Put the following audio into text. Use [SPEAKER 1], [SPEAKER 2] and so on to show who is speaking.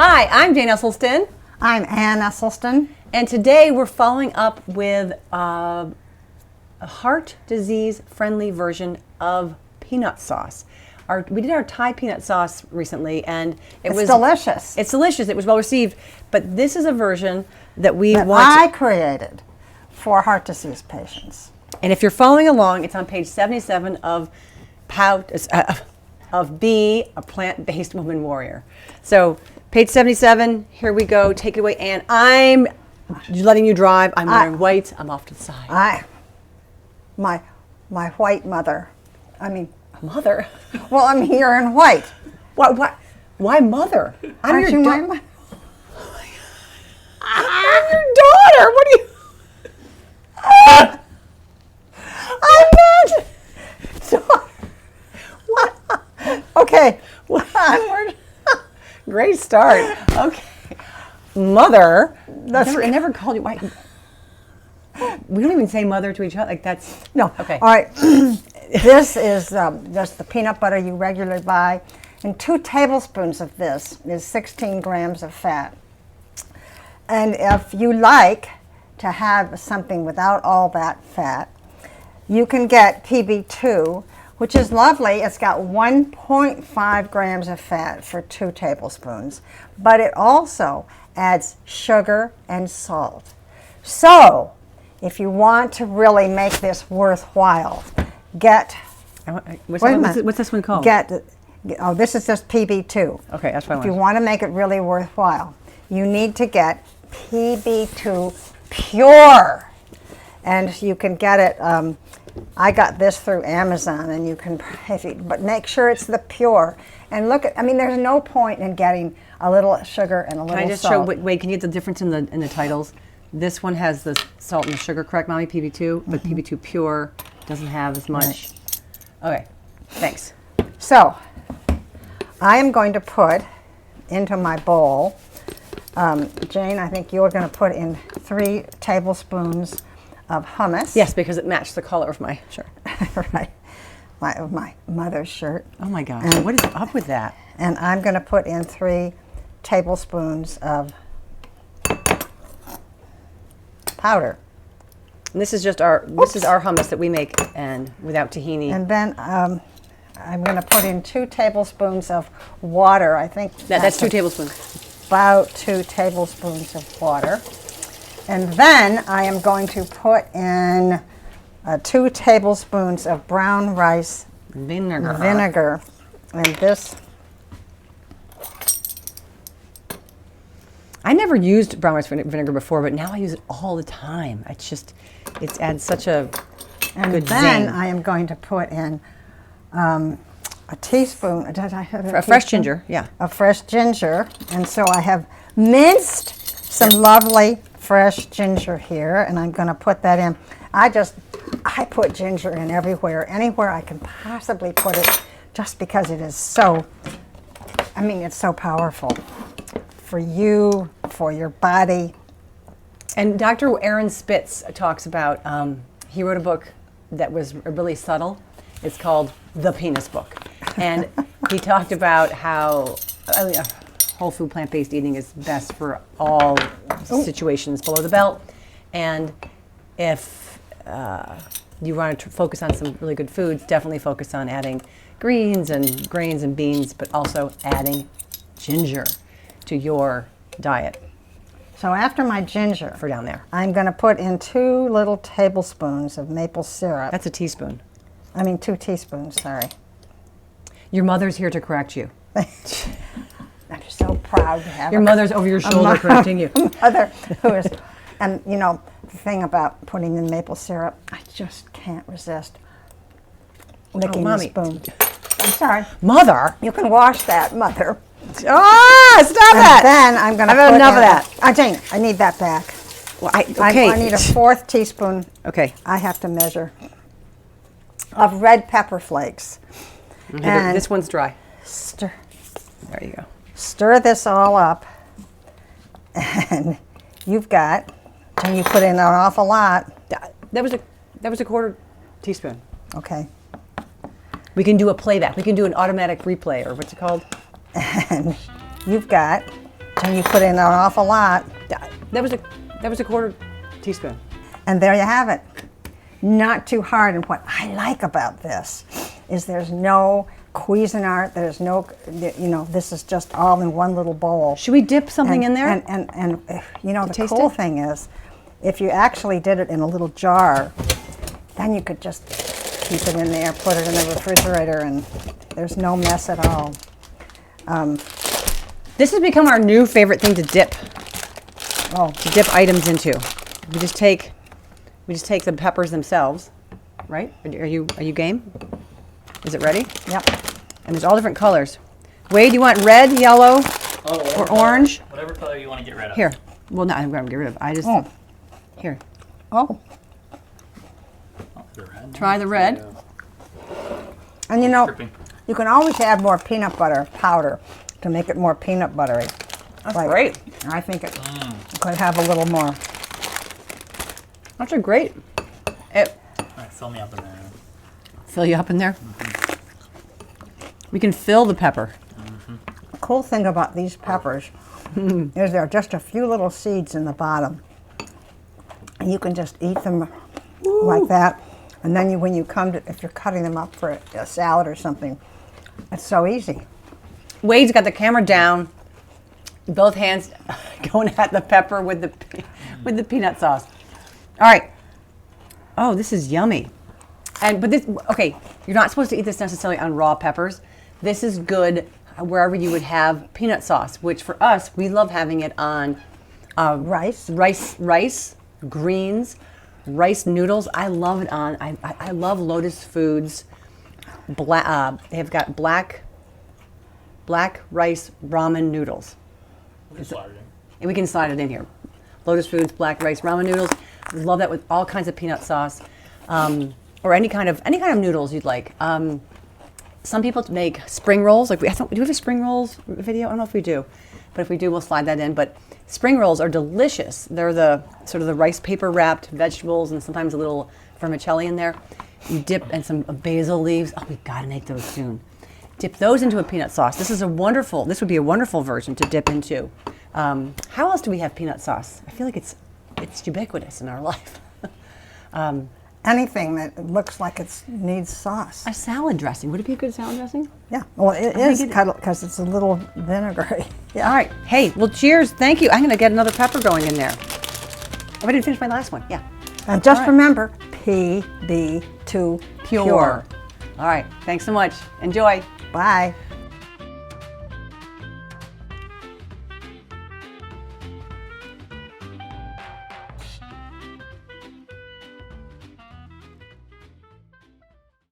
[SPEAKER 1] Hi, I'm Jane Esselstyn.
[SPEAKER 2] I'm Ann Esselstyn.
[SPEAKER 1] And today we're following up with a heart disease friendly version of peanut sauce. We did our Thai peanut sauce recently, and
[SPEAKER 2] It's delicious.
[SPEAKER 1] It's delicious. It was well received. But this is a version that
[SPEAKER 2] I created for heart disease patients.
[SPEAKER 1] And if you're following along, it's on page 77 of Be a Plant-Based Woman Warrior. So page 77, here we go. Take it away, Ann. I'm letting you drive. I'm wearing white. I'm off to the side.
[SPEAKER 2] My white mother.
[SPEAKER 1] Mother?
[SPEAKER 2] Well, I'm here in white.
[SPEAKER 1] Why mother?
[SPEAKER 2] Aren't you my mother?
[SPEAKER 1] I'm your daughter. What do you?
[SPEAKER 2] I meant. What? Okay. Onward.
[SPEAKER 1] Great start. Okay. Mother. I never called you. Why? We don't even say mother to each other. Like that's
[SPEAKER 2] no.
[SPEAKER 1] Okay.
[SPEAKER 2] All right. This is just the peanut butter you regularly buy, and 2 tablespoons of this is 16 grams of fat. And if you like to have something without all that fat, you can get PB2, which is lovely. It's got 1.5 grams of fat for 2 tablespoons, but it also adds sugar and salt. So, if you want to really make this worthwhile,
[SPEAKER 1] what's this one called?
[SPEAKER 2] This is just PB2.
[SPEAKER 1] Okay, that's what I want.
[SPEAKER 2] If you want to make it really worthwhile, you need to get PB2 Pure. And you can get it, I got this through Amazon, and you can, but make sure it's the pure. And look at, there's no point in getting a little sugar and a little salt.
[SPEAKER 1] Can I just show, wait, can you get the difference in the titles? This one has the salt and the sugar, correct, Mommy? PB2, but PB2 Pure doesn't have as much. Right. Okay, thanks.
[SPEAKER 2] So, I am going to put into my bowl, Jane, I think you're going to put in 3 tablespoons of hummus.
[SPEAKER 1] Yes, because it matched the color of my shirt.
[SPEAKER 2] Right, my mother's shirt.
[SPEAKER 1] Oh my gosh, what is up with that?
[SPEAKER 2] And I'm going to put in 3 tablespoons of powder.
[SPEAKER 1] And this is just our hummus that we make, and without tahini.
[SPEAKER 2] And then I'm going to put in 2 tablespoons of water. I think
[SPEAKER 1] that's 2 tablespoons.
[SPEAKER 2] About 2 tablespoons of water. And then I am going to put in 2 tablespoons of brown rice vinegar. And this.
[SPEAKER 1] I never used brown rice vinegar before, but now I use it all the time. It adds such a good
[SPEAKER 2] then
[SPEAKER 1] zing.
[SPEAKER 2] I am going to put in a teaspoon. Did I have
[SPEAKER 1] a fresh ginger? Yeah.
[SPEAKER 2] A fresh ginger. And so I have minced some lovely fresh ginger here, and I'm going to put that in. I put ginger in anywhere I can possibly put it, just because it is so, it's so powerful for you, for your body.
[SPEAKER 1] And Dr. Aaron Spitz talks about, he wrote a book that was really subtle. It's called The Penis Book. And he talked about how whole food plant-based eating is best for all situations below the belt. And if you want to focus on some really good foods, definitely focus on adding greens and grains and beans, but also adding ginger to your diet.
[SPEAKER 2] So after my ginger,
[SPEAKER 1] for down there,
[SPEAKER 2] I'm going to put in 2 little tablespoons of maple syrup.
[SPEAKER 1] That's a teaspoon.
[SPEAKER 2] 2 teaspoons, sorry.
[SPEAKER 1] Your mother's here to correct you.
[SPEAKER 2] I'm so proud to have
[SPEAKER 1] your mother's over your shoulder correcting you.
[SPEAKER 2] Mother who is, and the thing about putting in maple syrup, I just can't resist licking the spoon. I'm sorry.
[SPEAKER 1] Mother?
[SPEAKER 2] You can wash that, Mother.
[SPEAKER 1] Ah, stop that!
[SPEAKER 2] Then I'm going to put
[SPEAKER 1] enough of that.
[SPEAKER 2] Jane, I need that back.
[SPEAKER 1] Well,
[SPEAKER 2] I need a 4th teaspoon.
[SPEAKER 1] Okay.
[SPEAKER 2] I have to measure. Of red pepper flakes.
[SPEAKER 1] Okay, and this one's dry.
[SPEAKER 2] Stir.
[SPEAKER 1] There you go.
[SPEAKER 2] Stir this all up, and you put in an awful lot.
[SPEAKER 1] That was a quarter teaspoon.
[SPEAKER 2] Okay.
[SPEAKER 1] We can do a playback. We can do an automatic replay, or what's it called?
[SPEAKER 2] And you've got And you put in an awful lot.
[SPEAKER 1] That was a quarter teaspoon.
[SPEAKER 2] And there you have it. Not too hard. And what I like about this is there's no Cuisinart, there's no, this is just all in one little bowl.
[SPEAKER 1] Should we dip something in there?
[SPEAKER 2] And the
[SPEAKER 1] taste
[SPEAKER 2] cool
[SPEAKER 1] it?
[SPEAKER 2] thing is, if you actually did it in a little jar, then you could just keep it in there, put it in the refrigerator, and there's no mess at all.
[SPEAKER 1] This has become our new favorite thing to dip.
[SPEAKER 2] Oh,
[SPEAKER 1] To dip items into. We just take the peppers themselves, right? Are you game? Is it ready?
[SPEAKER 2] yep.
[SPEAKER 1] And there's all different colors. Wade, you want red, yellow, or orange?
[SPEAKER 3] Whatever color you want to get rid of.
[SPEAKER 1] Here. Well, no, I'm going to get rid of.
[SPEAKER 2] Oh,
[SPEAKER 1] Here.
[SPEAKER 2] oh.
[SPEAKER 3] The red.
[SPEAKER 1] Try the red.
[SPEAKER 2] And
[SPEAKER 3] Dripping.
[SPEAKER 2] you can always add more peanut butter powder to make it more peanut buttery.
[SPEAKER 1] That's great.
[SPEAKER 2] I think it could have a little more.
[SPEAKER 1] That's a great. It
[SPEAKER 3] All right, fill me up in there.
[SPEAKER 1] fill you up in there. We can fill the pepper.
[SPEAKER 2] The cool thing about these peppers is there are just a few little seeds in the bottom. And you can just eat them like that. And then when you come to, if you're cutting them up for a salad or something, it's so easy.
[SPEAKER 1] Wade's got the camera down, both hands going at the pepper with the peanut sauce. All right. Oh, this is yummy. But okay, you're not supposed to eat this necessarily on raw peppers. This is good wherever you would have peanut sauce, which for us, we love having it on
[SPEAKER 2] Rice.
[SPEAKER 1] rice, greens, rice noodles. I love it on. I love Lotus Foods. They've got black rice ramen noodles.
[SPEAKER 3] We slide it in.
[SPEAKER 1] And we can slide it in here. Lotus Foods black rice ramen noodles. Love that with all kinds of peanut sauce, or any kind of noodles you'd like. Some people make spring rolls. Like do we have a spring rolls video? I don't know if we do, but if we do, we'll slide that in. But spring rolls are delicious. They're the sort of the rice paper wrapped vegetables and sometimes a little vermicelli in there. You dip and some basil leaves. Oh, we gotta make those soon. Dip those into a peanut sauce. This would be a wonderful version to dip into. How else do we have peanut sauce? I feel like it's ubiquitous in our life.
[SPEAKER 2] Anything that looks like it needs sauce.
[SPEAKER 1] A salad dressing. Would it be a good salad dressing?
[SPEAKER 2] Yeah. Well, it is
[SPEAKER 1] think
[SPEAKER 2] because it's a little vinegary. Yeah.
[SPEAKER 1] All right. Hey, well, cheers. Thank you. I'm going to get another pepper going in there. Oh, I didn't finish my last one. Yeah.
[SPEAKER 2] And just
[SPEAKER 1] All right.
[SPEAKER 2] remember, PB2
[SPEAKER 1] Pure. All right. Thanks so much. Enjoy.
[SPEAKER 2] Bye.